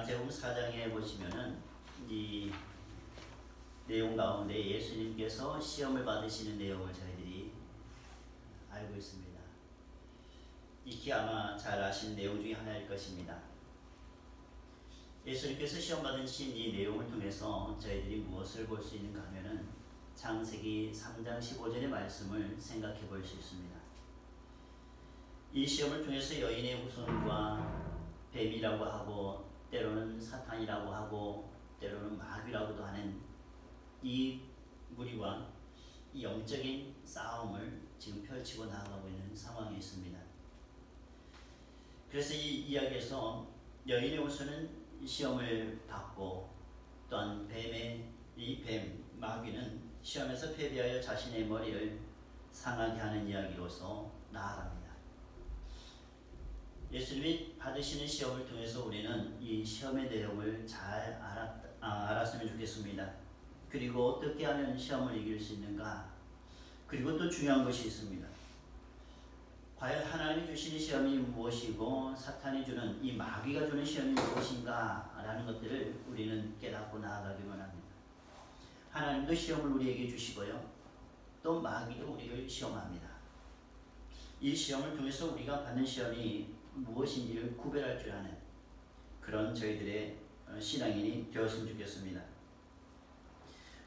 마태복음 4장에 보시면은 이 내용 가운데 예수님께서 시험을 받으시는 내용을 저희들이 알고 있습니다. 익히 아마 잘 아시는 내용 중에 하나일 것입니다. 예수님께서 시험 받으신 이 내용을 통해서 저희들이 무엇을 볼 수 있는가 하면은 창세기 3장 15절의 말씀을 생각해 볼 수 있습니다. 이 시험을 통해서 여인의 후손과 뱀이라고 하고 때로는 사탄이라고 하고 때로는 마귀라고도 하는 이 무리와 이 영적인 싸움을 지금 펼치고 나아가고 있는 상황에 있습니다. 그래서 이 이야기에서 여인의 후손은 시험을 받고 또한 뱀, 마귀는 시험에서 패배하여 자신의 머리를 상하게 하는 이야기로서 나아갑니다. 예수님이 받으시는 시험을 통해서 우리는 이 시험의 내용을 잘 알았으면 좋겠습니다. 그리고 어떻게 하면 시험을 이길 수 있는가? 그리고 또 중요한 것이 있습니다. 과연 하나님이 주시는 시험이 무엇이고 사탄이 주는 이 마귀가 주는 시험이 무엇인가? 라는 것들을 우리는 깨닫고 나아가기 원합니다. 하나님도 시험을 우리에게 주시고요. 또 마귀도 우리를 시험합니다. 이 시험을 통해서 우리가 받는 시험이 무엇인지를 구별할 줄 아는 그런 저희들의 신앙인이 되었으면 좋겠습니다.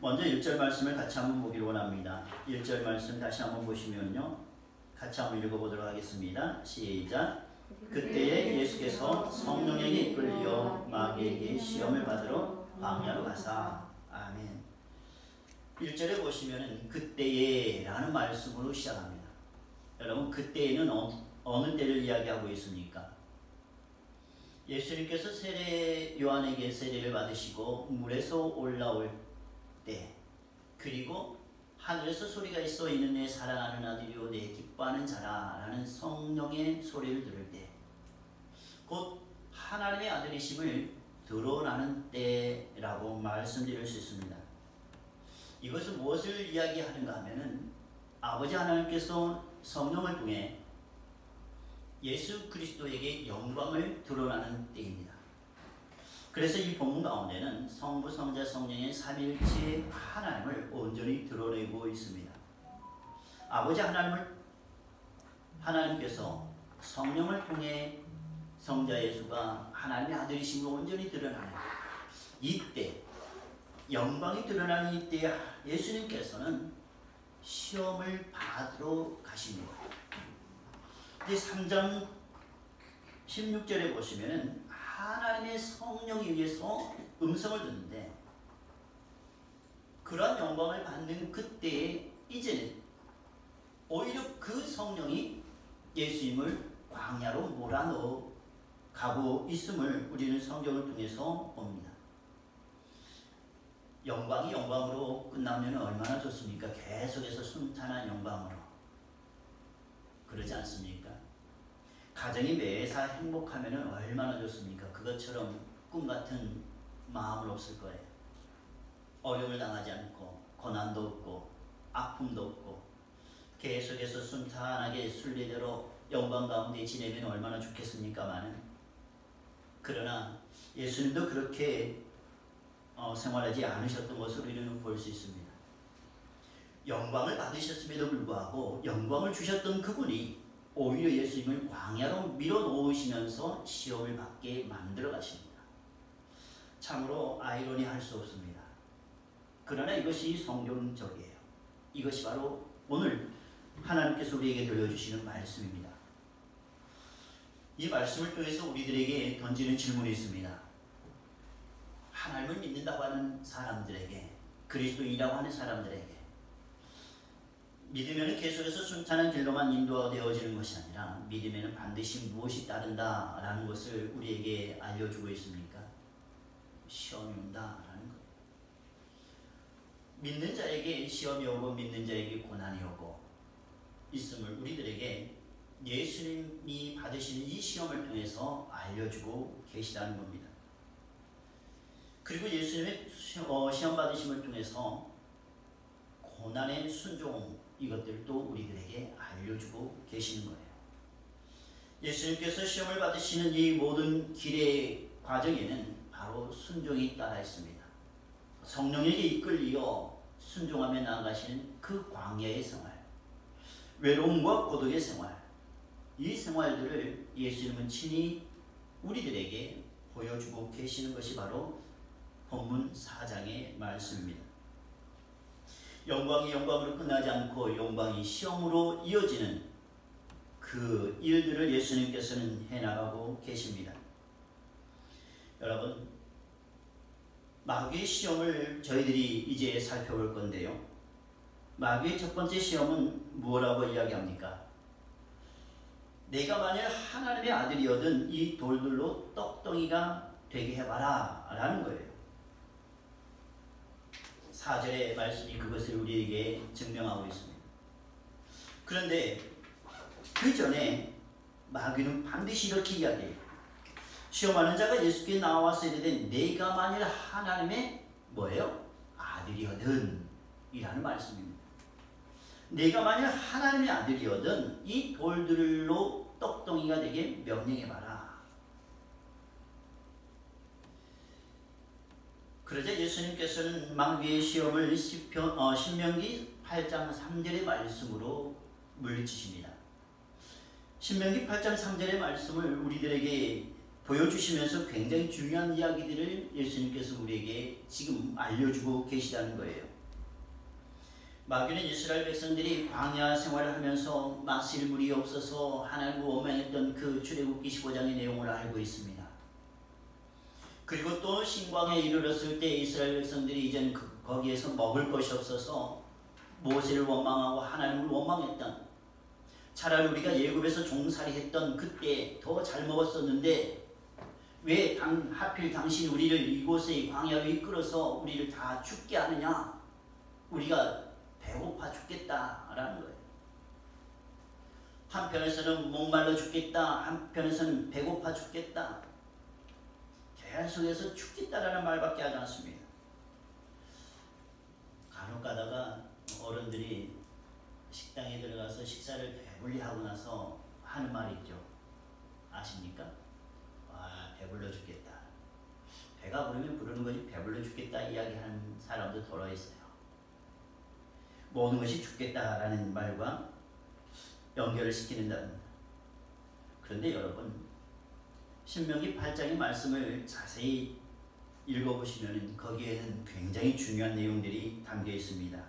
먼저 1절 말씀을 같이 한번 보기를 원합니다. 1절 말씀 다시 한번 보시면요. 같이 한번 읽어보도록 하겠습니다. 시작. 그때에 예수께서 성령에게 이끌려 마귀에게 시험을 받으러 광야로 가사. 아멘. 1절에 보시면은 그때에 라는 말씀으로 시작합니다. 여러분 그때에는 어느 때를 이야기하고 있습니까? 예수님께서 요한에게 세례를 받으시고 물에서 올라올 때, 그리고 하늘에서 소리가 있어 이는 내 사랑하는 아들이요 내 기뻐하는 자라 라는 성령의 소리를 들을 때, 곧 하나님의 아들이심을 드러나는 때라고 말씀드릴 수 있습니다. 이것은 무엇을 이야기하는가 하면은 아버지 하나님께서 성령을 통해 예수 그리스도에게 영광을 드러나는 때입니다. 그래서 이 본문 가운데는 성부, 성자, 성령의 삼위일체 하나님을 온전히 드러내고 있습니다. 아버지 하나님께서 성령을 통해 성자 예수가 하나님의 아들이심을 온전히 드러나는 이때, 영광이 드러나는 이때 예수님께서는 시험을 받으러 가십니다. 3장 16절에 보시면은 하나님의 성령에 의해서 음성을 듣는데, 그러한 영광을 받는 그때에 이제는 오히려 그 성령이 예수님을 광야로 몰아넣어 가고 있음을 우리는 성경을 통해서 봅니다. 영광이 영광으로 끝나면 얼마나 좋습니까? 계속해서 순탄한 영광으로. 그러지 않습니까? 가정이 매사 행복하면 얼마나 좋습니까? 그것처럼 꿈같은 마음은 없을 거예요. 어려움을 당하지 않고 고난도 없고 아픔도 없고 계속해서 순탄하게 순리대로 영광 가운데 지내면 얼마나 좋겠습니까마는, 그러나 예수님도 그렇게 생활하지 않으셨던 것을 우리는 볼 수 있습니다. 영광을 받으셨음에도 불구하고 영광을 주셨던 그분이 오히려 예수님을 광야로 밀어놓으시면서 시험을 받게 만들어 가십니다. 참으로 아이러니할 수 없습니다. 그러나 이것이 성경적이에요. 이것이 바로 오늘 하나님께서 우리에게 들려주시는 말씀입니다. 이 말씀을 통해서 우리들에게 던지는 질문이 있습니다. 하나님을 믿는다고 하는 사람들에게, 그리스도인이라고 하는 사람들에게 믿으면 계속해서 순탄한 길로만 인도되어지는 것이 아니라 믿음에는 반드시 무엇이 따른다라는 것을 우리에게 알려주고 있습니까? 시험이 온다라는 거예요. 믿는 자에게 시험이 오고 믿는 자에게 고난이 오고 있음을 우리들에게 예수님이 받으시는 이 시험을 통해서 알려주고 계시다는 겁니다. 그리고 예수님의 시험 받으심을 통해서 고난의 순종, 이것들도 우리들에게 알려주고 계시는 거예요. 예수님께서 시험을 받으시는 이 모든 길의 과정에는 바로 순종이 따라 있습니다. 성령에게 이끌려 순종하며 나아가시는 그 광야의 생활, 외로움과 고독의 생활, 이 생활들을 예수님은 친히 우리들에게 보여주고 계시는 것이 바로 본문 4장의 말씀입니다. 영광이 영광으로 끝나지 않고 영광이 시험으로 이어지는 그 일들을 예수님께서는 해나가고 계십니다. 여러분, 마귀의 시험을 저희들이 이제 살펴볼 건데요. 마귀의 첫 번째 시험은 뭐라고 이야기합니까? 내가 만일 하나님의 아들이거든 이 돌들로 떡덩이가 되게 해봐라 라는 거예요. 4절의 말씀이 그것을 우리에게 증명하고 있습니다. 그런데 그 전에 마귀는 반드시 이렇게 이야기해요. 시험하는 자가 예수께 나와서 이르되 내가 만일 하나님의 뭐예요? 아들이거든 이라는 말씀입니다. 내가 만일 하나님의 아들이거든 이 돌들로 떡덩이가 되게 명령해봐라. 그러자 예수님께서는 마귀의 시험을 신명기 8장 3절의 말씀으로 물리치십니다. 신명기 8장 3절의 말씀을 우리들에게 보여주시면서 굉장히 중요한 이야기들을 예수님께서 우리에게 지금 알려주고 계시다는 거예요. 마귀는 이스라엘 백성들이 광야 생활을 하면서 마실 물이 없어서 하나님을 원망했던 그 출애굽기 15장의 내용을 알고 있습니다. 그리고 또 신광에 이르렀을 때 이스라엘 백성들이 이제는 거기에서 먹을 것이 없어서 모세를 원망하고 하나님을 원망했던, 차라리 우리가 예굽에서 종살이했던 그때 더 잘 먹었었는데 왜 하필 당신이 우리를 이곳에 광야로 이끌어서 우리를 다 죽게 하느냐? 우리가 배고파 죽겠다라는 거예요. 한편에서는 목말라 죽겠다, 한편에서는 배고파 죽겠다, 계속해서 죽겠다라는 말밖에 하지 않습니다. 간혹 가다가 어른들이 식당에 들어가서 식사를 배불리 하고 나서 하는 말이 있죠. 아십니까? 와, 배불러 죽겠다. 배가 부르면 부르는 거지 배불러 죽겠다 이야기하는 사람도 더러 있어요. 모든 것이 죽겠다라는 말과 연결을 시키는답니다. 그런데 여러분, 신명기 8장의 말씀을 자세히 읽어보시면 거기에는 굉장히 중요한 내용들이 담겨 있습니다.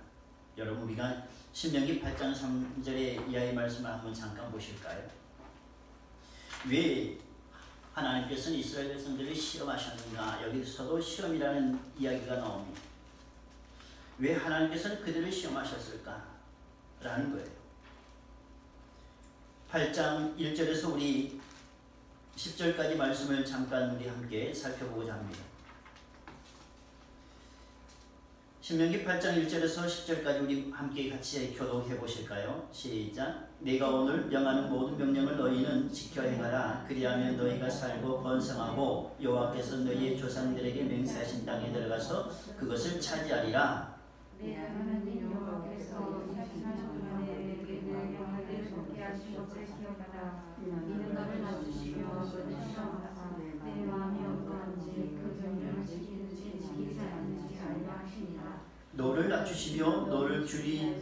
여러분, 우리가 신명기 8장 3절의 이하의 말씀을 한번 잠깐 보실까요? 왜 하나님께서는 이스라엘 백성들을 시험하셨는가? 여기서도 시험이라는 이야기가 나옵니다. 왜 하나님께서는 그들을 시험하셨을까? 라는 거예요. 8장 1절에서 우리 10절까지 말씀을 잠깐 우리 함께 살펴보고자 합니다. 신명기 8장 1절에서 10절까지 우리 함께 같이 교독해 보실까요? 시작. 내가 오늘 명하는 모든 명령을 너희는 지켜 행하라. 그리하면 너희가 살고 번성하고 여호와께서 너희의 조상들에게 맹세하신 땅에 들어가서 그것을 차지하리라. 내 하나님 여호와께서 내게 내 영혼을 좋게 하신 것을 기억하라. 이는 너를 낮추시며 너를 시험하사 내 마음이 어떠한지 그 명령을 지키는지 지키지 않는지 알려 하시니라. 너를 낮추시며 너를 줄이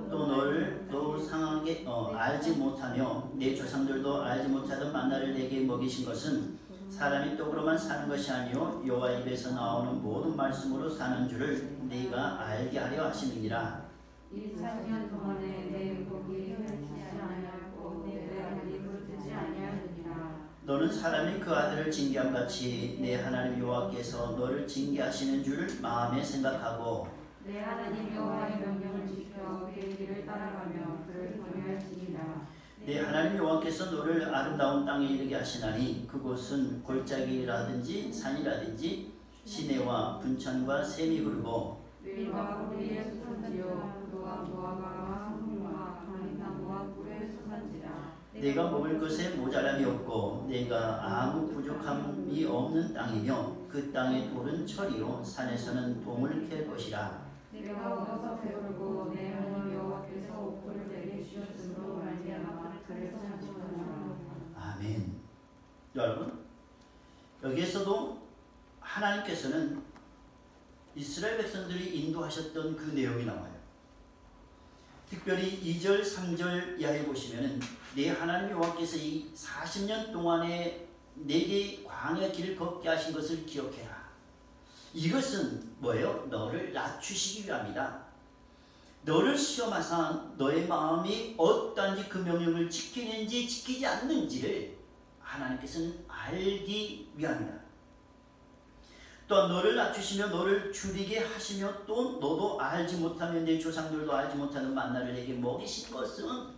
또 너를 또 상하게 알지 못하며 내 조상들도 알지 못하던 만나를 내게 먹이신 것은 사람이 떡으로만 사는 것이 아니요 여호와 입에서 나오는 모든 말씀으로 사는 줄을 네가 알게 하려 하심이니라. 이 4년 동안에 내 목이 헐지 아니하고 내 아들이 물들지 아니하느니라. 너는 사람이 그 아들을 징계함같이 내 하나님 여호와께서 너를 징계하시는 줄 마음에 생각하고 내 하나님 여호와의 명령을 지켜 그의 길을 따라가며 그를 경외할지니라. 내 하나님 여호와께서 너를 아름다운 땅에 이르게 하시나니 그곳은 골짜기라든지 산이라든지 시내와 분천과 샘이 흐르고 위와 우리의 수산지요 그와 무화과와 성문과 강인나무와 꿀의 수산지라. 내가 먹을 것에 모자람이 없고 내가 아무 부족함이 없는 땅이며 그 땅의 돌은 철이요 산에서는 동을 캘 것이라. 내가 얻어서 배부르고 내 하나님 여호와께서 옥토를 내게 주셨으므로 말미암아 그를 찬송하노라. 아멘. 여러분, 여기에서도 하나님께서는 이스라엘 백성들이 인도하셨던 그 내용이 나와요. 특별히 2절, 3절 이하에 보시면은 내 하나님 여호와께서 이 40년 동안에 내게 광야 길을 걷게 하신 것을 기억해라. 이것은 뭐예요? 너를 낮추시기 위함이다. 너를 시험하사 너의 마음이 어떠한지 그 명령을 지키는지 지키지 않는지를 하나님께서는 알기 위함이다. 또한 너를 낮추시며 너를 줄이게 하시며 또 너도 알지 못하면 내 조상들도 알지 못하는 만나를 내게 먹이신 것은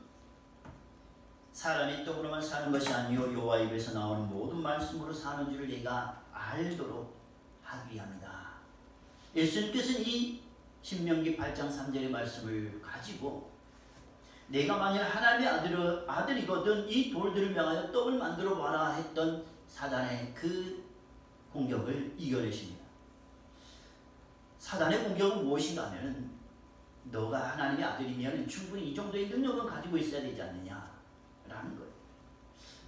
사람이 떡으로만 사는 것이 아니요 여호와 입에서 나오는 모든 말씀으로 사는 줄을 내가 알도록 하기 위함이다. 예수님께서는 이 신명기 8장 3절의 말씀을 가지고 내가 만일 하나님의 아들이거든 이 돌들을 명하여 떡을 만들어 봐라 했던 사단의 그 공격을 이겨내십니다. 사단의 공격은 무엇인가 하면 너가 하나님의 아들이면 충분히 이 정도의 능력은 가지고 있어야 되지 않느냐라는 거예요.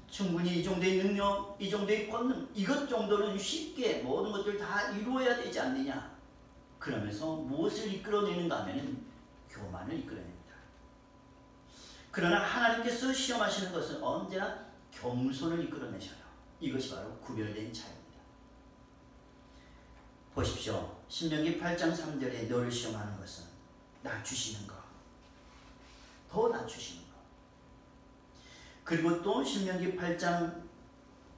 충분히 이 정도의 능력, 이 정도의 권능, 이것 정도는 쉽게 모든 것들 다 이루어야 되지 않느냐. 그러면서 무엇을 이끌어내는가 하면 교만을 이끌어냅니다. 그러나 하나님께서 시험하시는 것은 언제나 겸손을 이끌어내셔요. 이것이 바로 구별된 차이입니다. 보십시오. 신명기 8장 3절에 너를 시험하는 것은 낮추시는 것, 더 낮추시는 것. 그리고 또 신명기 8장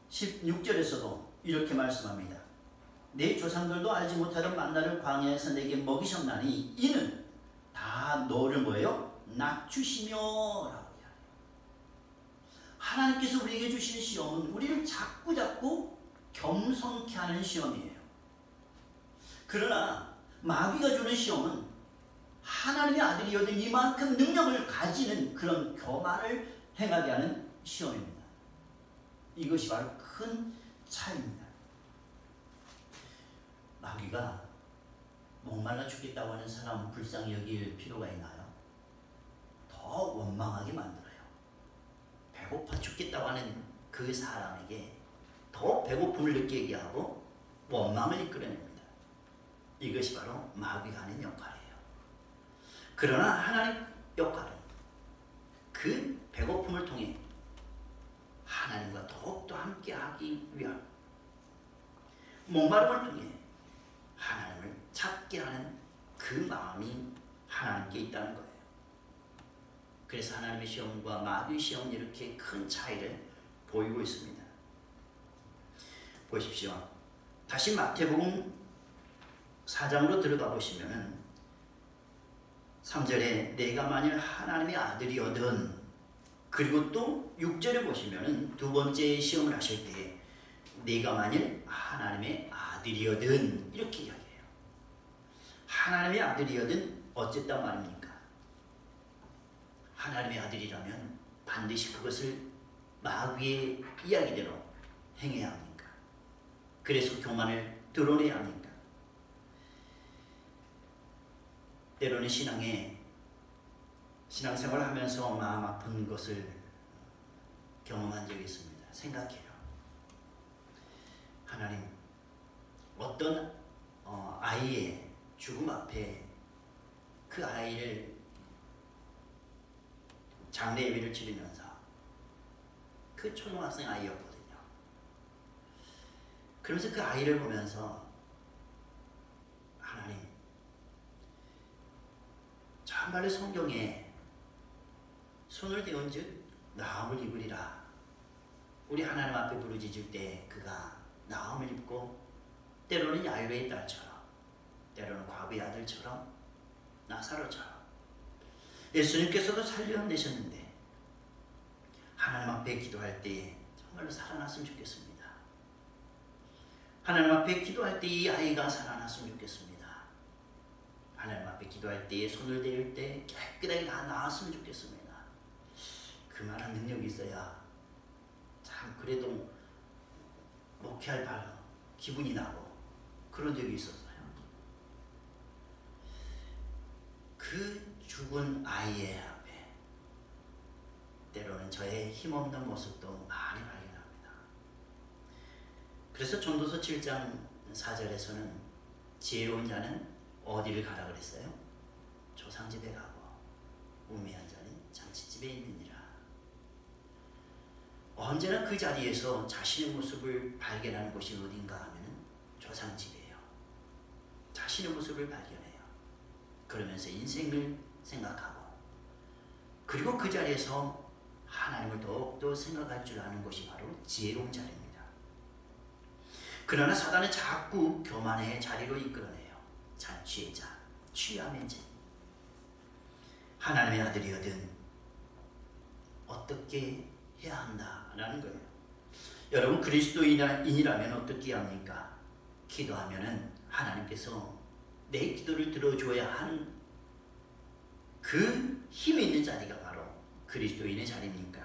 16절에서도 이렇게 말씀합니다. 내 조상들도 알지 못하던 만나를 광야에서 내게 먹이셨나니 이는 다 너를 뭐예요? 낮추시며 라고 이야기해요. 하나님께서 우리에게 주시는 시험은 우리를 자꾸 겸손케 하는 시험이에요. 그러나 마귀가 주는 시험은 하나님의 아들이어든 이만큼 능력을 가지는 그런 교만을 행하게 하는 시험입니다. 이것이 바로 큰 차이입니다. 마귀가 목말라 죽겠다고 하는 사람 불쌍히 여길 필요가 있나요? 더 원망하게 만들어요. 배고파 죽겠다고 하는 그 사람에게 더 배고픔을 느끼게 하고 원망을 이끌어냅니다. 이것이 바로 마귀가 하는 역할이에요. 그러나 하나님 역할은 그 배고픔을 통해 하나님과 더욱더 함께하기 위한 목마름을 통해 하나님을 찾게 하는 그 마음이 하나님께 있다는 거예요. 그래서 하나님의 시험과 마귀의 시험은 이렇게 큰 차이를 보이고 있습니다. 보십시오. 다시 마태복음 4장으로 들어가 보시면 3절에 내가 만일 하나님의 아들이거든, 그리고 또 6절에 보시면 두 번째 시험을 하실 때 내가 만일 하나님의 아들이거든 이렇게 이야기해요. 하나님의 아들이거든 어쨌단 말입니까? 하나님의 아들이라면 반드시 그것을 마귀의 이야기대로 행해야 합니까? 그래서 교만을 드러내야 합니까? 때로는 신앙생활을 하면서 마음 아픈 것을 경험한 적이 있습니다. 생각해요. 하나님, 어떤 아이의 죽음 앞에 그 아이를 장례 예배를 치르면서 그 초등학생 아이였거든요. 그러면서 그 아이를 보면서 하나님, 정말로 성경에 손을 대은 즉 나음을 입으리라. 우리 하나님 앞에 부르짖을 때 그가 나음을 입고 때로는 야훼의 딸처럼, 때로는 과부의 아들처럼, 나사로처럼 예수님께서도 살려내셨는데 하나님 앞에 기도할 때 정말로 살아났으면 좋겠습니다. 하나님 앞에 기도할 때 이 아이가 살아났으면 좋겠습니다. 하나님 앞에 기도할 때 손을 대을 때 깨끗하게 다 나았으면 좋겠습니다. 그만한 능력이 있어야 참 그래도 목회할 기분이 나고 그런 적이 있었어요. 그 죽은 아이의 앞에 때로는 저의 힘없는 모습도 많이 발견합니다. 그래서 전도서 7장 4절에서는 지혜로운 자는 어디를 가라 그랬어요? 조상집에 가고 우매한 자는 잔치집에 있느니라. 언제나 그 자리에서 자신의 모습을 발견하는 곳이 어딘가 하면 조상집이에요. 자신의 모습을 발견해요. 그러면서 인생을 생각하고, 그리고 그 자리에서 하나님을 더욱더 생각할 줄 아는 것이 바로 지혜로운 자리입니다. 그러나 사단은 자꾸 교만의 자리로 이끌어내요. 잔치의 자, 취함의 자. 하나님의 아들이거든 어떻게 해야 한다라는 거예요. 여러분, 그리스도인이라면 어떻게 합니까? 기도하면은 하나님께서 내 기도를 들어줘야 하는 그 힘이 있는 자리가 바로 그리스도인의 자리입니까?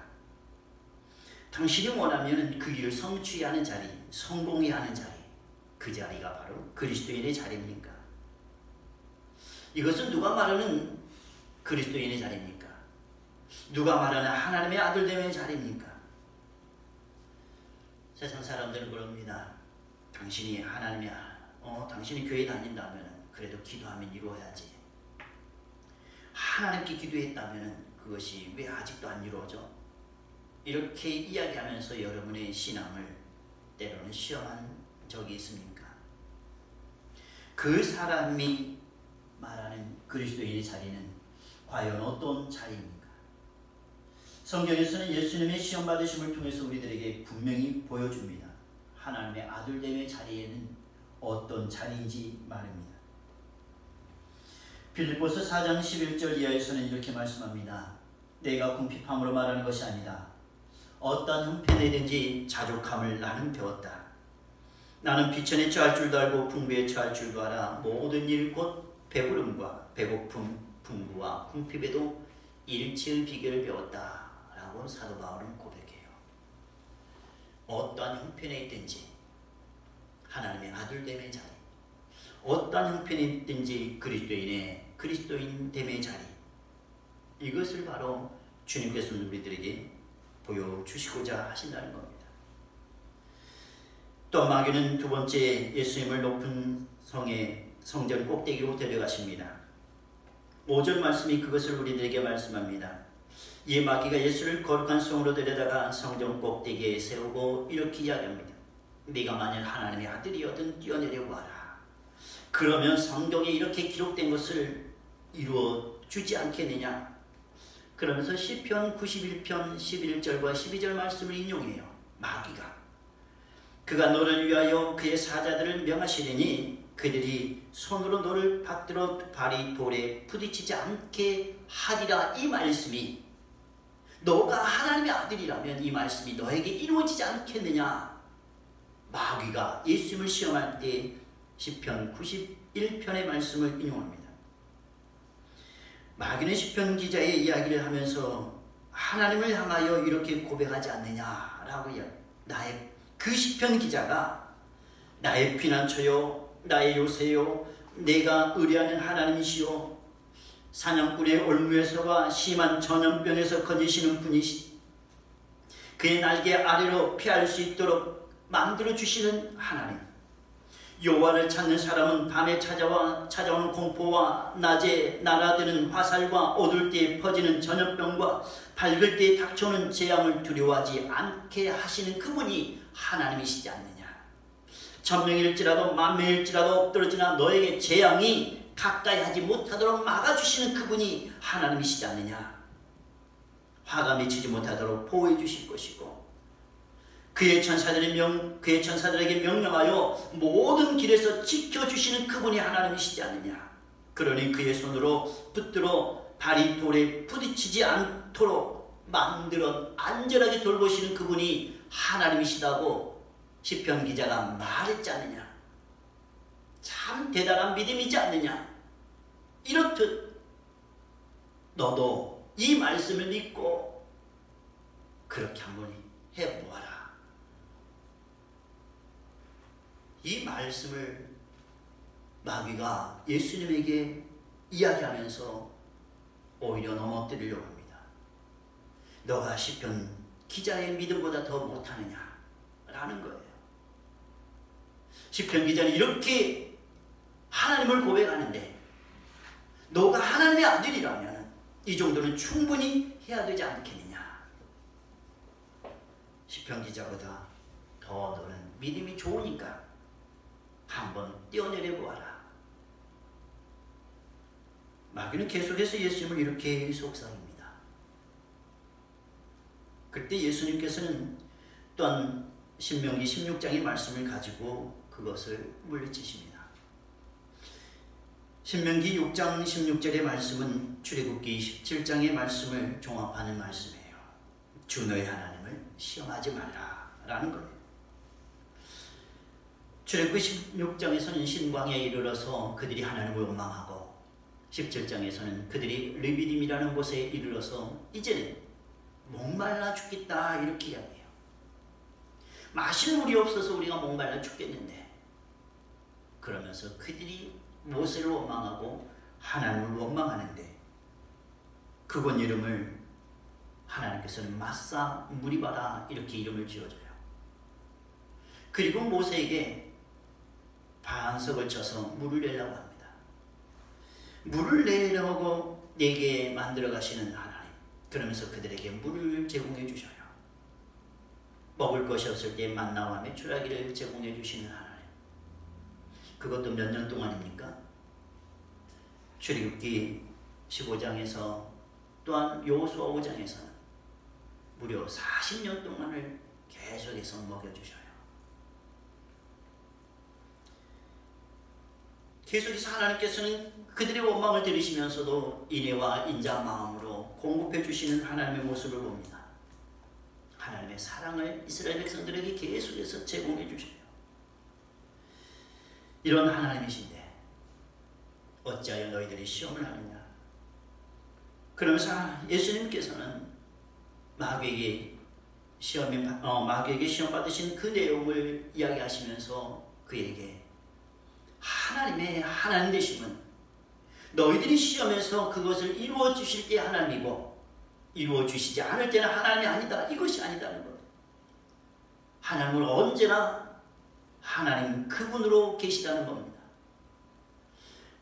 당신이 원하면 그 일을 성취해야 하는 자리, 성공해야 하는 자리, 그 자리가 바로 그리스도인의 자리입니까? 이것은 누가 말하는 그리스도인의 자리입니까? 누가 말하는 하나님의 아들됨의 자리입니까? 세상 사람들은 그럽니다. 당신이 당신이 교회 다닌다면 그래도 기도하면 이루어야지. 하나님께 기도했다면 그것이 왜 아직도 안 이루어져? 이렇게 이야기하면서 여러분의 신앙을 때로는 시험한 적이 있습니까? 그 사람이 말하는 그리스도인의 자리는 과연 어떤 자리입니까? 성경에서는 예수님의 시험 받으심을 통해서 우리들에게 분명히 보여줍니다. 하나님의 아들됨의 자리에는 어떤 자리인지 말입니다. 빌립보서 4장 11절 이하에서는 이렇게 말씀합니다. 내가 궁핍함으로 말하는 것이 아니다. 어떤 형편이든지 자족함을 나는 배웠다. 나는 비천에 처할 줄도 알고 풍부에 처할 줄도 알아. 모든 일 곧 배부름과 배고픔, 풍부와 궁핍에도 일치의 비결을 배웠다. 라고 사도 바울은 고백해요. 어떠한 형편에 있든지 하나님의 아들됨의 자리, 어떠한 형편에 있든지 그리스도인됨의 자리, 이것을 바로 주님께서 우리들에게 보여주시고자 하신다는 겁니다. 또 마귀는 두 번째 예수님을 높은 성전 꼭대기로 데려가십니다. 5절 말씀이 그것을 우리들에게 말씀합니다. 이 마귀가 예수를 거룩한 성으로 데려다가 성전 꼭대기에 세우고 이렇게 이야기합니다. 네가 만약 하나님의 아들이거든 뛰어내려고 하라. 그러면 성경에 이렇게 기록된 것을 이루어 주지 않겠느냐. 그러면서 시편 91편 11절과 12절 말씀을 인용해요. 마귀가 그가 너를 위하여 그의 사자들을 명하시리니 그들이 손으로 너를 받들어 발이 돌에 부딪히지 않게 하리라. 이 말씀이 너가 하나님의 아들이라면 이 말씀이 너에게 이루어지지 않겠느냐. 마귀가 예수님을 시험할 때 시편 91편의 말씀을 인용합니다. 마귀는 시편 기자의 이야기를 하면서 하나님을 향하여 이렇게 고백하지 않느냐라고 나의 그 시편 기자가 나의 피난처요 나의 요새요 내가 의뢰하는 하나님이시요 사냥꾼의 올무에서와 심한 전염병에서 건지시는 분이시 그의 날개 아래로 피할 수 있도록 만들어 주시는 하나님. 여호와를 찾는 사람은 밤에 찾아오는 공포와 낮에 날아드는 화살과 어두울 때에 퍼지는 전염병과 밝을 때에 닥쳐오는 재앙을 두려워하지 않게 하시는 그분이 하나님이시지 않느냐. 천명일지라도 만명일지라도 엎드러지나 너에게 재앙이 가까이 하지 못하도록 막아주시는 그분이 하나님이시지 않느냐. 화가 미치지 못하도록 보호해 주실 것이고 그의 천사들에게 명령하여 모든 길에서 지켜주시는 그분이 하나님이시지 않느냐. 그러니 그의 손으로 붙들어 발이 돌에 부딪히지 않도록 만들어 안전하게 돌보시는 그분이 하나님이시다고 시편 기자가 말했지 않느냐. 참 대단한 믿음이지 않느냐. 이렇듯 너도 이 말씀을 믿고 그렇게 한번 해보아라. 이 말씀을 마귀가 예수님에게 이야기하면서 오히려 넘어뜨리려고 합니다. 너가 시편 기자의 믿음보다 더 못하느냐 라는 거예요. 시편 기자는 이렇게 하나님을 고백하는데 너가 하나님의 아들이라면 이 정도는 충분히 해야 되지 않겠느냐. 시편 기자보다 더 너는 믿음이 좋으니까 한번 뛰어내려 보아라. 마귀는 계속해서 예수님을 이렇게 속삭입니다. 그때 예수님께서는 또한 신명기 16장의 말씀을 가지고 그것을 물리치십니다. 신명기 6장 16절의 말씀은 출애굽기 17장의 말씀을 종합하는 말씀이에요. 주 너의 하나님을 시험하지 말라라는 거예요. 출애굽기 16장에서는 신광야에 이르러서 그들이 하나님을 원망하고 17장에서는 그들이 르비딤이라는 곳에 이르러서 이제는 목말라 죽겠다 이렇게 이야기해요. 마실 물이 없어서 우리가 목말라 죽겠는데, 그러면서 그들이 모세를 원망하고 하나님을 원망하는데 그곳 이름을 하나님께서는 마사 무리바라 이렇게 이름을 지어줘요. 그리고 모세에게 반석을 쳐서 물을 내려고 합니다. 물을 내려고 내게 만들어 가시는 하나님, 그러면서 그들에게 물을 제공해 주셔요. 먹을 것이 없을 때 만나와 메추라기를 제공해 주시는 하나님, 그것도 몇 년 동안입니까? 출애굽기 15장에서 또한 여호수아 5장에서는 무려 40년 동안을 계속해서 먹여주셔요. 계속해서 하나님께서는 그들의 원망을 들으시면서도 인애와 인자 마음으로 공급해 주시는 하나님의 모습을 봅니다. 하나님의 사랑을 이스라엘 백성들에게 계속해서 제공해 주셔요. 이런 하나님이신데 어찌하여 너희들이 시험을 하느냐. 그러면서 예수님께서는 마귀에게 시험 받으신 그 내용을 이야기하시면서 그에게 하나님의 하나님 되심은 너희들이 시험에서 그것을 이루어 주실 때 하나님이고 이루어 주시지 않을 때는 하나님이 아니다, 이것이 아니다는 것. 하나님은 언제나 하나님 그분으로 계시다는 겁니다.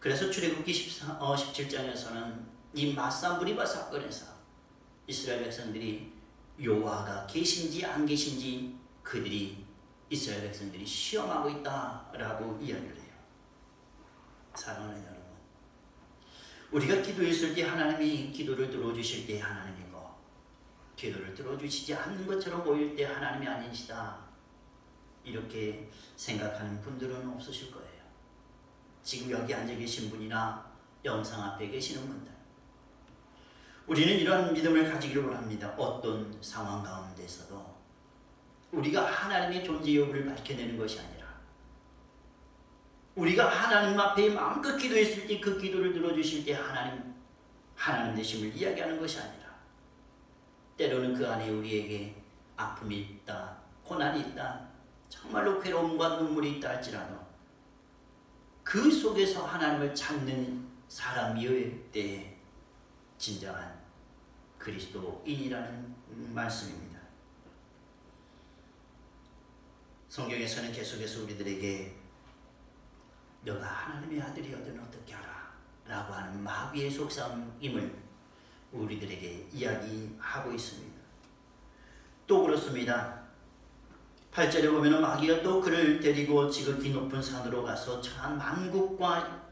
그래서 출애굽기 17장에서는 이 마사무리바 사건에서 이스라엘 백성들이 여호와가 계신지 안 계신지 그들이 이스라엘 백성들이 시험하고 있다라고 이야기를 해요. 사랑하는 여러분, 우리가 기도했을 때 하나님이 기도를 들어주실 때 하나님이고 기도를 들어주시지 않는 것처럼 보일 때 하나님이 아니시다, 이렇게 생각하는 분들은 없으실 거예요. 지금 여기 앉아 계신 분이나 영상 앞에 계시는 분들, 우리는 이런 믿음을 가지기를 원합니다. 어떤 상황 가운데서도 우리가 하나님의 존재 여부를 밝혀내는 것이 아니라 우리가 하나님 앞에 마음껏 기도했을 때 그 기도를 들어주실 때 하나님 되심을 이야기하는 것이 아니라 때로는 그 안에 우리에게 아픔이 있다, 고난이 있다, 정말로 괴로움과 눈물이 있다 할지라도 그 속에서 하나님을 찾는 사람이어야 때에 진정한 그리스도인이라는 말씀입니다. 성경에서는 계속해서 우리들에게 너가 하나님의 아들이어든 어떻게 하라 라고 하는 마귀의 속삭임을 우리들에게 이야기하고 있습니다. 또 그렇습니다. 8절에 보면 마귀가 또 그를 데리고 지극히 높은 산으로 가서 천한 만국과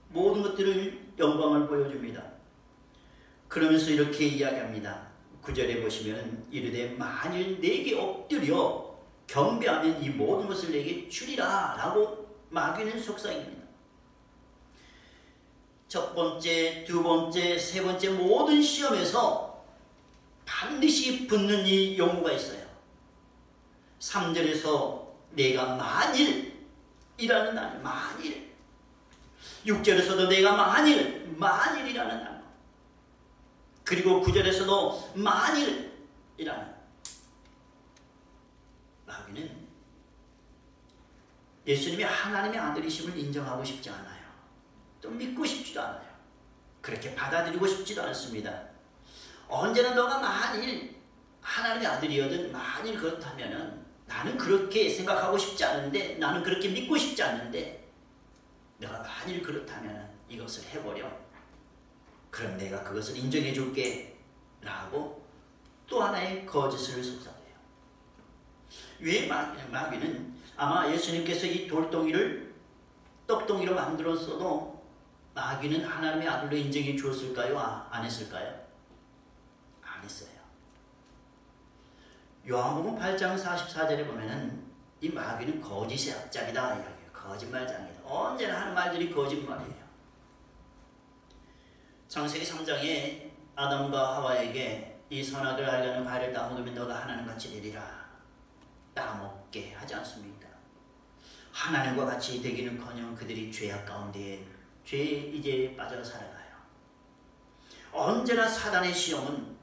모든 것들을 영광을 보여줍니다. 그러면서 이렇게 이야기합니다. 9절에 보시면 이르되 만일 내게 엎드려 경배하면 이 모든 것을 내게 주리라 라고 마귀는 속삭입니다. 첫 번째, 두 번째, 세 번째 모든 시험에서 반드시 붙는 이 용어가 있어요. 3절에서 내가 만일이라는 날, 만일. 6절에서도 내가 만일이라는 날. 그리고 9절에서도 만일이라는. 마귀는 예수님이 하나님의 아들이심을 인정하고 싶지 않아요. 또 믿고 싶지도 않아요. 그렇게 받아들이고 싶지도 않습니다. 언제나 너가 만일 하나님의 아들이어든 만일 그렇다면은 나는 그렇게 생각하고 싶지 않은데, 나는 그렇게 믿고 싶지 않는데, 너가 만일 그렇다면 이것을 해보렴. 그럼 내가 그것을 인정해 줄게 라고 또 하나의 거짓을 속삭여요. 왜 마귀는 아마 예수님께서 이 돌덩이를 떡덩이로 만들었어도 마귀는 하나님의 아들로 인정해 주었을까요? 안 했을까요? 안 했어요. 요한복음 8장 44절에 보면은 이 마귀는 거짓의 약자이다 이야기해요. 거짓말장이다. 언제나 하는 말들이 거짓말이에요. 창세기 3장에 아담과 하와에게 이 선악을 알게 하는 과일을 따먹으면 너가 하나님같이 되리라 따먹게 하지 않습니까? 하나님과 같이 되기는커녕 그들이 죄악 가운데 죄에 이제 빠져 살아가요. 언제나 사단의 시험은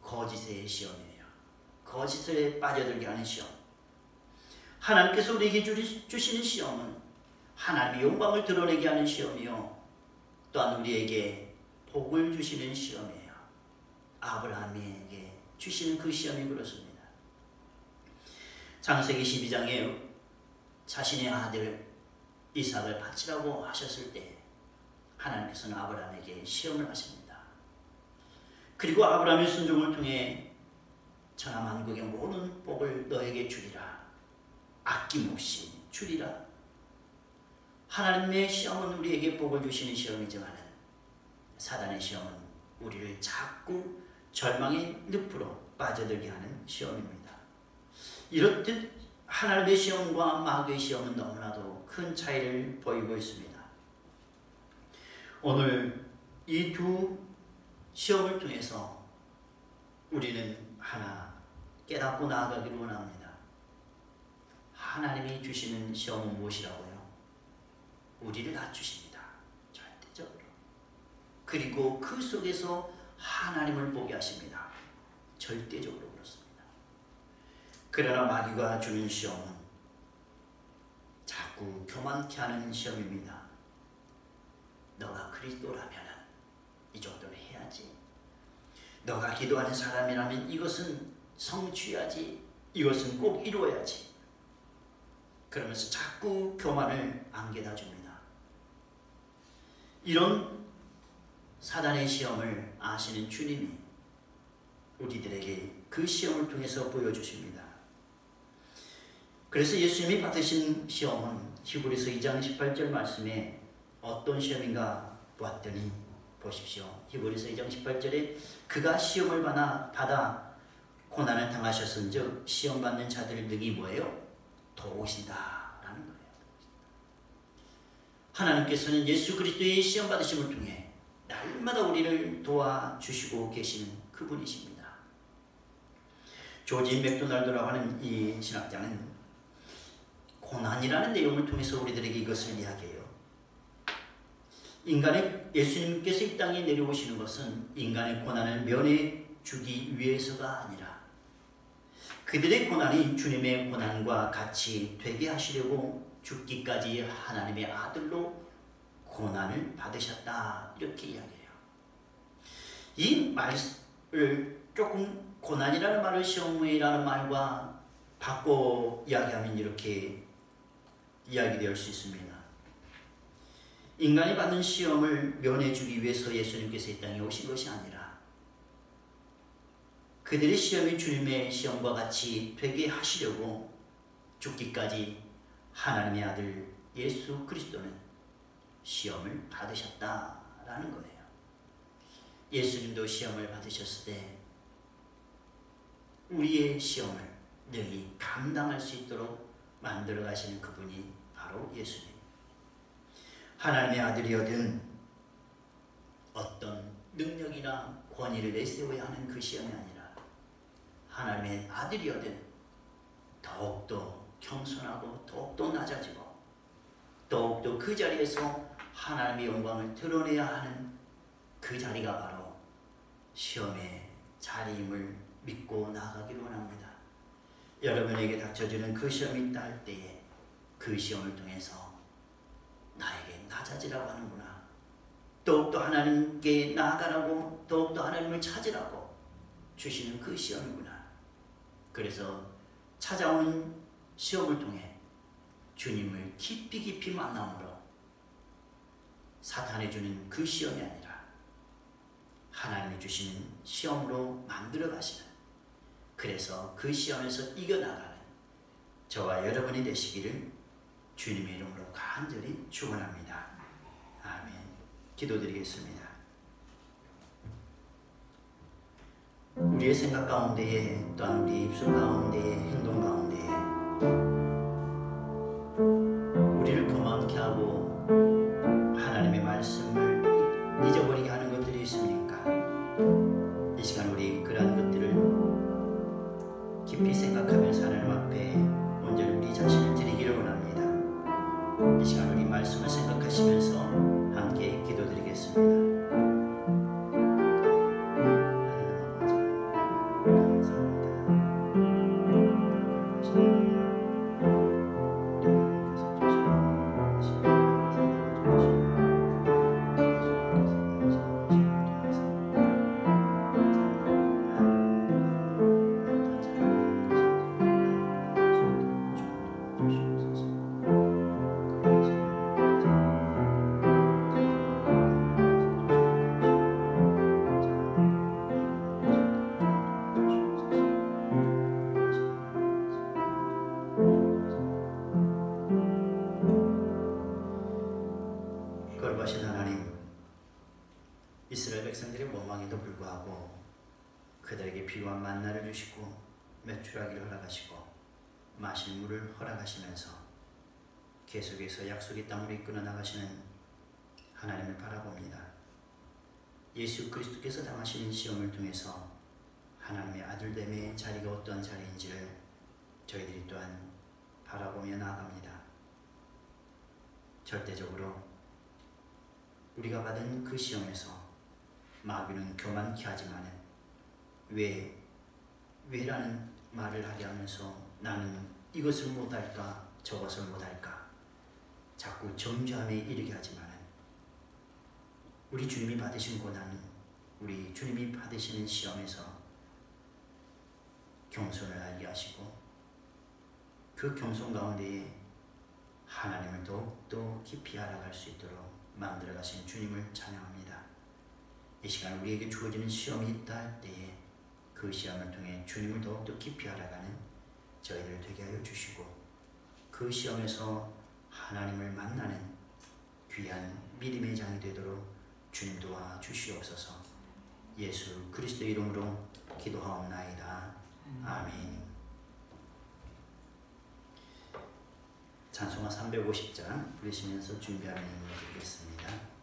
거짓의 시험이에요. 거짓에 빠져들게 하는 시험. 하나님께서 우리에게 주시는 시험은 하나님의 영광을 드러내게 하는 시험이요, 또한 우리에게 복을 주시는 시험이에요. 아브라함에게 주시는 그 시험이 그렇습니다. 창세기 12장에 자신의 아들 이삭을 바치라고 하셨을 때 하나님께서는 아브라함에게 시험을 하십니다. 그리고 아브라함의 순종을 통해 천하만국의 모든 복을 너에게 주리라, 아낌없이 주리라. 하나님의 시험은 우리에게 복을 주시는 시험이지만 사단의 시험은 우리를 자꾸 절망의 늪으로 빠져들게 하는 시험입니다. 이렇듯 하나님의 시험과 마귀의 시험은 너무나도 큰 차이를 보이고 있습니다. 오늘 이 두 시험을 통해서 우리는 하나 깨닫고 나아가기를 원합니다. 하나님이 주시는 시험은 무엇이라고요? 우리를 낮추십니다. 절대적으로. 그리고 그 속에서 하나님을 보게 하십니다. 절대적으로 그렇습니다. 그러나 마귀가 주는 시험은 자꾸 교만케 하는 시험입니다. 너가 그리스도라면 이 정도는 해야지. 너가 기도하는 사람이라면 이것은 성취해야지. 이것은 꼭 이루어야지. 그러면서 자꾸 교만을 안겨다 줍니다. 이런 사단의 시험을 아시는 주님이 우리들에게 그 시험을 통해서 보여주십니다. 그래서 예수님이 받으신 시험은 히브리서 2장 18절 말씀에 어떤 시험인가 보았더니 보십시오. 히브리서 2장 18절에 그가 시험을 받아 고난을 당하셨은즉 시험받는 자들을 능히 뭐예요? 도우신다 라는 거예요. 하나님께서는 예수 그리스도의 시험 받으심을 통해 날마다 우리를 도와주시고 계시는 그분이십니다. 조지 맥도날드라고 하는 이 신학자는 고난이라는 내용을 통해서 우리들에게 이것을 이야기해요. 예수님께서 이 땅에 내려오시는 것은 인간의 고난을 면해 주기 위해서가 아니라 그들의 고난이 주님의 고난과 같이 되게 하시려고 죽기까지 하나님의 아들로 고난을 받으셨다 이렇게 이야기해요. 이 말을 조금 고난이라는 말을 시험이라는 말과 바꿔 이야기하면 이렇게 이야기될 수 있습니다. 인간이 받는 시험을 면해주기 위해서 예수님께서 이 땅에 오신 것이 아니라 그들의 시험이 주님의 시험과 같이 되게 하시려고 죽기까지 하나님의 아들 예수 그리스도는 시험을 받으셨다라는 거예요. 예수님도 시험을 받으셨을 때 우리의 시험을 능히 감당할 수 있도록 만들어 가시는 그분이 바로 예수님. 하나님의 아들이어든 어떤 능력이나 권위를 내세워야 하는 그 시험이 아니라 하나님의 아들이어든 더욱더 겸손하고 더욱더 낮아지고 더욱더 그 자리에서 하나님의 영광을 드러내야 하는 그 자리가 바로 시험의 자리임을 믿고 나아가기를 원합니다. 여러분에게 닥쳐지는 그 시험이 있다 할 때에 그 시험을 통해서 나에게 낮아지라고 하는구나, 더욱더 하나님께 나아가라고, 더욱더 하나님을 찾으라고 주시는 그 시험이구나. 그래서 찾아오는 시험을 통해 주님을 깊이 만남으로 사탄이 주는 그 시험이 아니라 하나님이 주시는 시험으로 만들어 가시는, 그래서 그 시험에서 이겨나가는 저와 여러분이 되시기를 주님의 이름으로 간절히 축원합니다. 아멘. 기도드리겠습니다. 우리의 생각 가운데에, 또한 우리의 입술 가운데에, 행동 가운데에 우리를 교만케 하고 하나님의 말씀을 잊어버리게 하는 것들이 있습니까? 이 시간 우리 그러한 것들을 깊이 생각하면서 하나님 앞에 온전히 우리 자신을 드리기를 원합니다. 이 시간 우리 말씀을 생각하시면서 함께 기도드리겠습니다. 거룩하신 하나님, 이스라엘 백성들의 원망에도 불구하고 그들에게 필요한 만나를 주시고 매출하기를 허락하시고 마실 물을 허락하시면서 계속해서 약속의 땅으로 이끌어 나가시는 하나님을 바라봅니다. 예수 그리스도께서 당하시는 시험을 통해서 하나님의 아들됨의 자리가 어떠한 자리인지를 저희들이 또한 바라보며 나아갑니다. 절대적으로 우리가 받은 그 시험에서 마귀는 교만케 하지만은 왜라는 말을 하게 하면서 나는 이것을 못할까 저것을 못할까 자꾸 정죄함에 이르게 하지만은 우리 주님이 받으신 고난은, 우리 주님이 받으시는 시험에서 겸손을 알게 하시고 그 겸손 가운데에 하나님을 더욱더 깊이 알아갈 수 있도록 만들어 가신 주님을 찬양합니다. 이 시간 우리에게 주어지는 시험이 있다 할 때에 그 시험을 통해 주님을 더욱더 깊이 알아가는 저희들 되게 하여 주시고 그 시험에서 하나님을 만나는 귀한 믿음의 장이 되도록 주님 도와 주시옵소서. 예수 그리스도의 이름으로 기도하옵나이다. 아멘. 찬송가 350장 부르시면서 준비하는 인물 드리겠습니다.